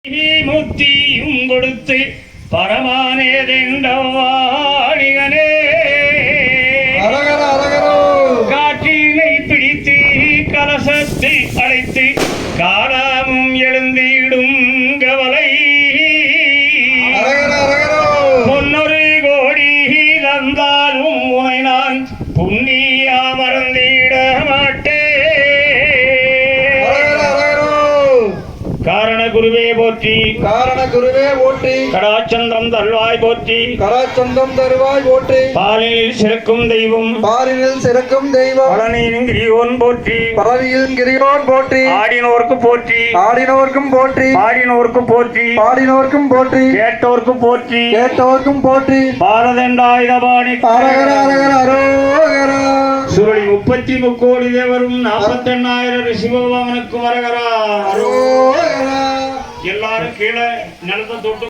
முத்தியும் கொடுத்து பரமானேதெண்டவாணிகனே காற்றினை பிடித்து கலசத்தில் அழைத்து காலாமும் எழுந்திடும் கவலை பொன்னொரு கோடி தந்தாலும் உனை நான் புண்ணியா மறந்திட மாட்டேன். காரண குருவே போற்றி, காரண குருவே போற்றி, கடாச்சந்தம் தருவாய் போற்றி, கடாச்சந்தம் தருவாய் போற்றி, பாலினில் சிறக்கும் தெய்வம், பாரினில் சிறக்கும் தெய்வம், பழனியின் கிரியோன் போற்றி, பழனியின் கிரியோன் போற்றி, ஆடினோர்க்கு போற்றி, ஆடினோர்க்கும் போற்றி, பாடினோர்க்கு போற்றி, பாடினோர்க்கும் போற்றி, கேட்டோர்க்கு போற்றி, கேட்டோர்க்கும் போற்றி, பாரதண்டாயுதபாணி அரகர அரகர அரோகர சுருளி 33 கோடி தேவரும் 48,000 சிவபவனுக்கு வரகரா. அரோகர. எல்லாரும் கீழே நிலத்தை தொட்டு